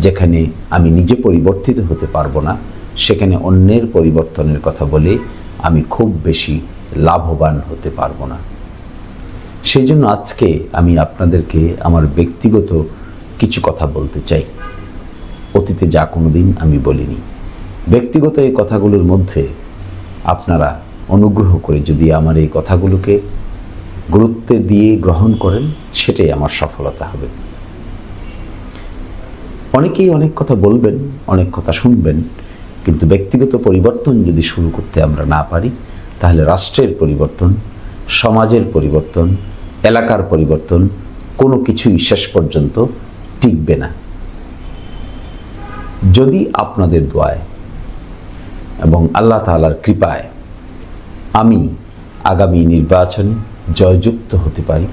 যেখানে আমি নিজে পরিবর্তিত হতে পারবো না, সেখানে অন্যের পরিবর্তনের কথা বলে আমি খুব বেশি লাভবান হতে পারবো না। সেই জন্য আজকে আমি আপনাদেরকে আমার ব্যক্তিগত কিছু কথা বলতে চাই, অতীতে যা কোনোদিন আমি বলিনি। ব্যক্তিগত এই কথাগুলোর মধ্যে আপনারা অনুগ্রহ করে যদি আমার এই কথাগুলোকে গুরুত্ব দিয়ে গ্রহণ করেন, সেটাই আমার সফলতা হবে। অনেকেই অনেক কথা বলবেন, অনেক কথা শুনবেন, কিন্তু ব্যক্তিগত পরিবর্তন যদি শুরু করতে আমরা না পারি, তাহলে রাষ্ট্রের পরিবর্তন, সমাজের পরিবর্তন, এলাকার পরিবর্তন কোনো কিছুই শেষ পর্যন্ত টিকবে না। যদি আপনাদের দোয়ায় এবং আল্লাহ তাআলার কৃপায় আমি আগামী নির্বাচনে জয়যুক্ত হতে পারি,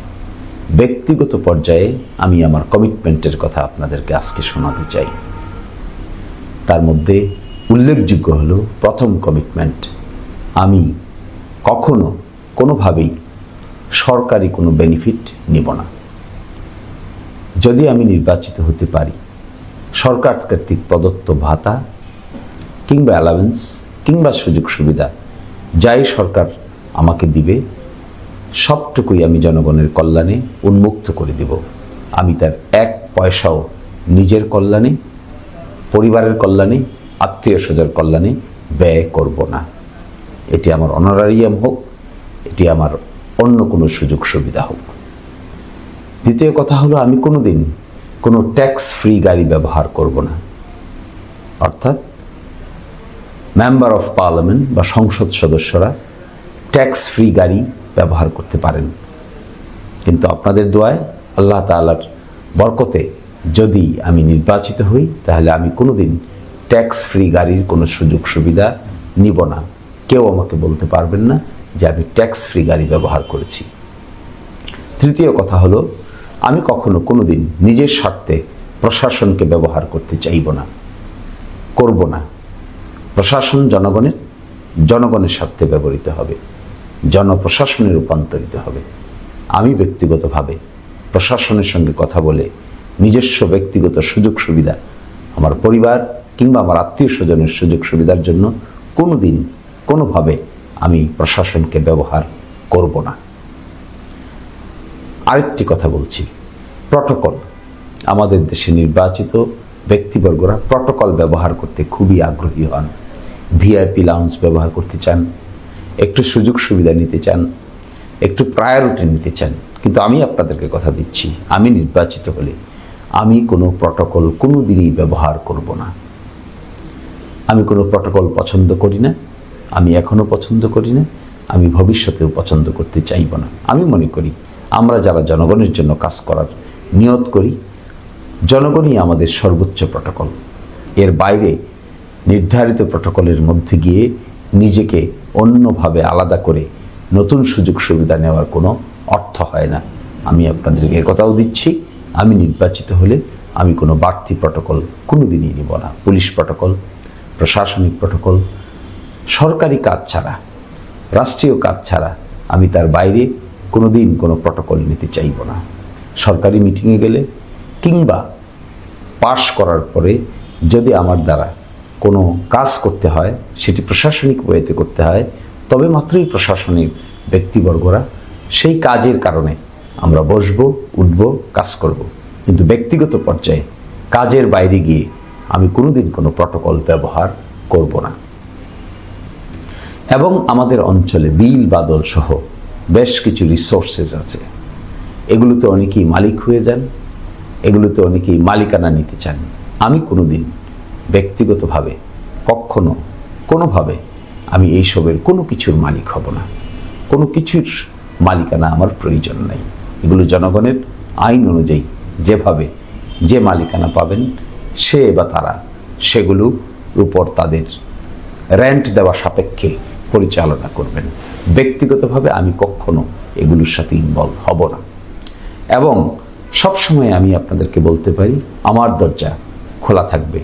ব্যক্তিগত পর্যায়ে আমি আমার কমিটমেন্টের কথা আপনাদেরকে আজকে শোনাতে চাই। তার মধ্যে উল্লেখযোগ্য হলো, প্রথম কমিটমেন্ট, আমি কখনো কোনোভাবেই সরকারি কোনো বেনিফিট নিব না। যদি আমি নির্বাচিত হতে পারি, সরকার কর্তৃক প্রদত্ত ভাতা কিংবা অ্যালাউন্স কিংবা সুযোগ সুবিধা যাই সরকার আমাকে দিবে, সবটুকুই আমি জনগণের কল্যাণে উন্মুক্ত করে দেব। আমি তার এক পয়সাও নিজের কল্যাণে, পরিবারের কল্যাণে, আত্মীয় স্বজনের কল্যাণে ব্যয় করব না। এটি আমার অনারারিয়াম হোক, এটি আমার অন্য কোনো সুযোগ সুবিধা হোক। দ্বিতীয় কথা হলো, আমি কোনোদিন কোনো ট্যাক্স ফ্রি গাড়ি ব্যবহার করব না। অর্থাৎ মেম্বার অফ পার্লামেন্ট বা সংসদ সদস্যরা ট্যাক্স ফ্রি গাড়ি ব্যবহার করতে পারেন, কিন্তু আপনাদের দোয়ায় আল্লাহ তাআলার বরকতে যদি আমি নির্বাচিত হই, তাহলে আমি কোনোদিন ট্যাক্স ফ্রি গাড়ির কোনো সুযোগ সুবিধা নিব না। কেউ আমাকে বলতে পারবেন না যে আমি ট্যাক্স ফ্রি গাড়ি ব্যবহার করেছি। তৃতীয় কথা হলো, আমি কখনো কোনোদিন নিজের স্বার্থে প্রশাসনকে ব্যবহার করতে চাইব না, করব না। প্রশাসন জনগণের স্বার্থে ব্যবহৃত হবে, জনপ্রশাসনে রূপান্তরিত হবে। আমি ব্যক্তিগতভাবে প্রশাসনের সঙ্গে কথা বলে নিজস্ব ব্যক্তিগত সুযোগ সুবিধা, আমার পরিবার কিংবা আমার আত্মীয় স্বজনের সুযোগ সুবিধার জন্য কোনোদিন কোনোভাবে আমি প্রশাসনকে ব্যবহার করব না। আরেকটি কথা বলছি, প্রটোকল। আমাদের দেশে নির্বাচিত ব্যক্তিবর্গরা প্রটোকল ব্যবহার করতে খুবই আগ্রহী হন। ভিআইপি লাউঞ্জ ব্যবহার করতে চান, একটু সুযোগ সুবিধা নিতে চান, একটু প্রায়োরিটি নিতে চান। কিন্তু আমি আপনাদেরকে কথা দিচ্ছি, আমি নির্বাচিত হলে আমি কোনো প্রটোকল কোনো দিনই ব্যবহার করব না। আমি কোনো প্রটোকল পছন্দ করি না, আমি এখনও পছন্দ করি না, আমি ভবিষ্যতেও পছন্দ করতে চাইব না। আমি মনে করি আমরা যারা জনগণের জন্য কাজ করার নিয়ত করি, জনগণই আমাদের সর্বোচ্চ প্রটোকল। এর বাইরে নির্ধারিত প্রটোকলের মধ্যে গিয়ে নিজেকে অন্যভাবে আলাদা করে নতুন সুযোগ সুবিধা নেওয়ার কোনো অর্থ হয় না। আমি আপনাদেরকে একথাও দিচ্ছি, আমি নির্বাচিত হলে আমি কোনো বাড়তি প্রটোকল কোনো দিনই নিব না। পুলিশ প্রটোকল, প্রশাসনিক প্রটোকল, সরকারি কাজ ছাড়া, রাষ্ট্রীয় কাজ ছাড়া আমি তার বাইরে কোনো দিন কোনো প্রটোকল নিতে চাইব না। সরকারি মিটিংয়ে গেলে কিংবা পাশ করার পরে যদি আমার দ্বারা কোনো কাজ করতে হয়, সেটি প্রশাসনিক ওয়েতে করতে হয়, তবে মাত্রই প্রশাসনিক ব্যক্তিবর্গরা সেই কাজের কারণে আমরা বসবো, উঠবো, কাজ করব। কিন্তু ব্যক্তিগত পর্যায়ে কাজের বাইরে গিয়ে আমি কোনোদিন কোনো প্রটোকল ব্যবহার করব না। এবং আমাদের অঞ্চলে বিল বাদল সহ বেশ কিছু রিসোর্সেস আছে, এগুলোতে অনেকেই মালিক হয়ে যান, এগুলোতে অনেকেই মালিকানা নিতে চান। আমি কোনোদিন ব্যক্তিগতভাবে কখনো কোনোভাবে আমি এইসবের কোনো কিছুর মালিক হব না। কোনো কিছুর মালিকানা আমার প্রয়োজন নাই। এগুলো জনগণের আইন অনুযায়ী যেভাবে যে মালিকানা পাবেন সে বা তারা সেগুলোর উপর তাদের রেন্ট দেওয়া সাপেক্ষে পরিচালনা করবেন। ব্যক্তিগতভাবে আমি কখনো এগুলোর সাথে ইনভলভ হব না। এবং সবসময় আমি আপনাদেরকে বলতে পারি, আমার দরজা খোলা থাকবে।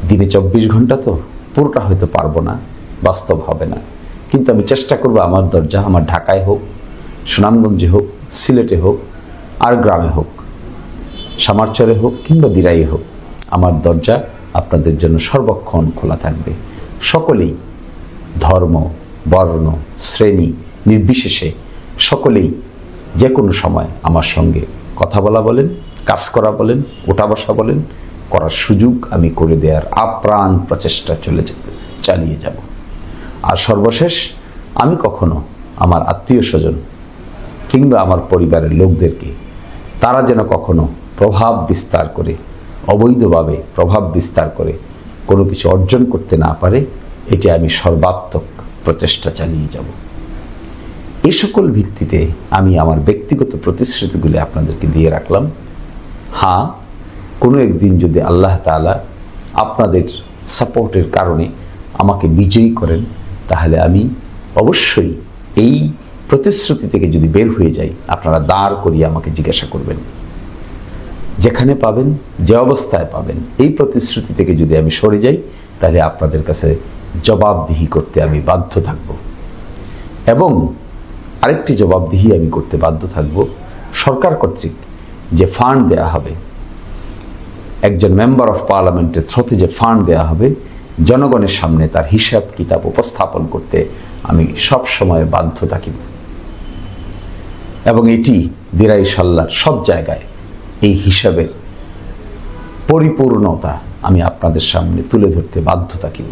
দিনে 24 ঘন্টা তো পুরোটা হয়তো পারবো না, বাস্তব হবে না, কিন্তু আমি চেষ্টা করব আমার দরজা, আমার ঢাকায় হোক, সুনামগঞ্জে হোক, সিলেটে হোক, আর গ্রামে হোক, সামারচরে হোক কিংবা দিরাই হোক, আমার দরজা আপনাদের জন্য সর্বক্ষণ খোলা থাকবে। সকলেই ধর্ম, বর্ণ, শ্রেণী নির্বিশেষে সকলেই যে কোনো সময় আমার সঙ্গে কথা বলা বলেন, কাজ করা বলেন, ওঠা বসা বলেন, করার সুযোগ আমি করে দেওয়ার আপ্রাণ প্রচেষ্টা চালিয়ে যাব। আর সর্বশেষ, আমি কখনো আমার আত্মীয় স্বজন কিংবা আমার পরিবারের লোকদেরকে তারা যেন কখনো প্রভাব বিস্তার করে, অবৈধভাবে প্রভাব বিস্তার করে কোনো কিছু অর্জন করতে না পারে, এটি আমি সর্বাত্মক প্রচেষ্টা চালিয়ে যাব। এই সকল ভিত্তিতে আমি আমার ব্যক্তিগত প্রতিশ্রুতিগুলি আপনাদেরকে দিয়ে রাখলাম। হ্যাঁ, কোনো একদিন যদি আল্লাহ তাআলা আপনাদের সাপোর্টের কারণে আমাকে বিজয়ী করেন, তাহলে আমি অবশ্যই এই প্রতিশ্রুতি থেকে যদি বের হয়ে যাই, আপনারা দাঁড় করিয়ে আমাকে জিজ্ঞাসা করবেন। যেখানে পাবেন, যে অবস্থায় পাবেন, এই প্রতিশ্রুতি থেকে যদি আমি সরে যাই, তাহলে আপনাদের কাছে জবাবদিহি করতে আমি বাধ্য থাকব। এবং আরেকটি জবাবদিহি আমি করতে বাধ্য থাকব, সরকার কর্তৃক যে ফান্ড দেয়া হবে, একজন মেম্বার অফ পার্লামেন্টের থ্রুতে যে ফান্ড দেয়া হবে, জনগণের সামনে তার হিসাব কিতাব উপস্থাপন করতে আমি সব সময় বাধ্য থাকিব। এবং এটি দিরাই সাল্লার সব জায়গায় এই হিসাবের পরিপূর্ণতা আমি আপনাদের সামনে তুলে ধরতে বাধ্য থাকিব।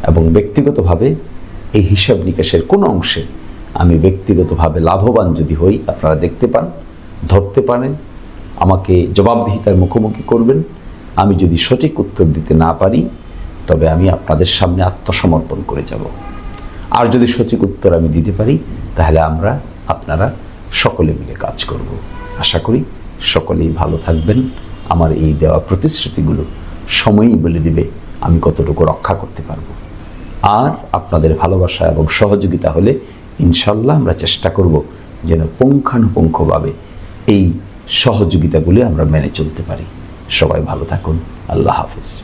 এবং ব্যক্তিগতভাবে এই হিসাব নিকাশের কোনো অংশে আমি ব্যক্তিগতভাবে লাভবান যদি হই, আপনারা দেখতে পান, ধরতে পারেন, আমাকে জবাবদিহিতার মুখোমুখি করবেন। আমি যদি সঠিক উত্তর দিতে না পারি, তবে আমি আপনাদের সামনে আত্মসমর্পণ করে যাব। আর যদি সঠিক উত্তর আমি দিতে পারি, তাহলে আপনারা সকলে মিলে কাজ করব। আশা করি সকলেই ভালো থাকবেন। আমার এই দেওয়া প্রতিশ্রুতিগুলো সময়ই বলে দিবে আমি কতটুকু রক্ষা করতে পারবো। আর আপনাদের ভালোবাসা এবং সহযোগিতা হলে ইনশাল্লাহ আমরা চেষ্টা করব যেন পুঙ্খানুপুঙ্খভাবে এই সহযোগিতাগুলি আমরা মেনে চলতে পারি। সবাই ভালো থাকুন। আল্লাহ হাফেজ।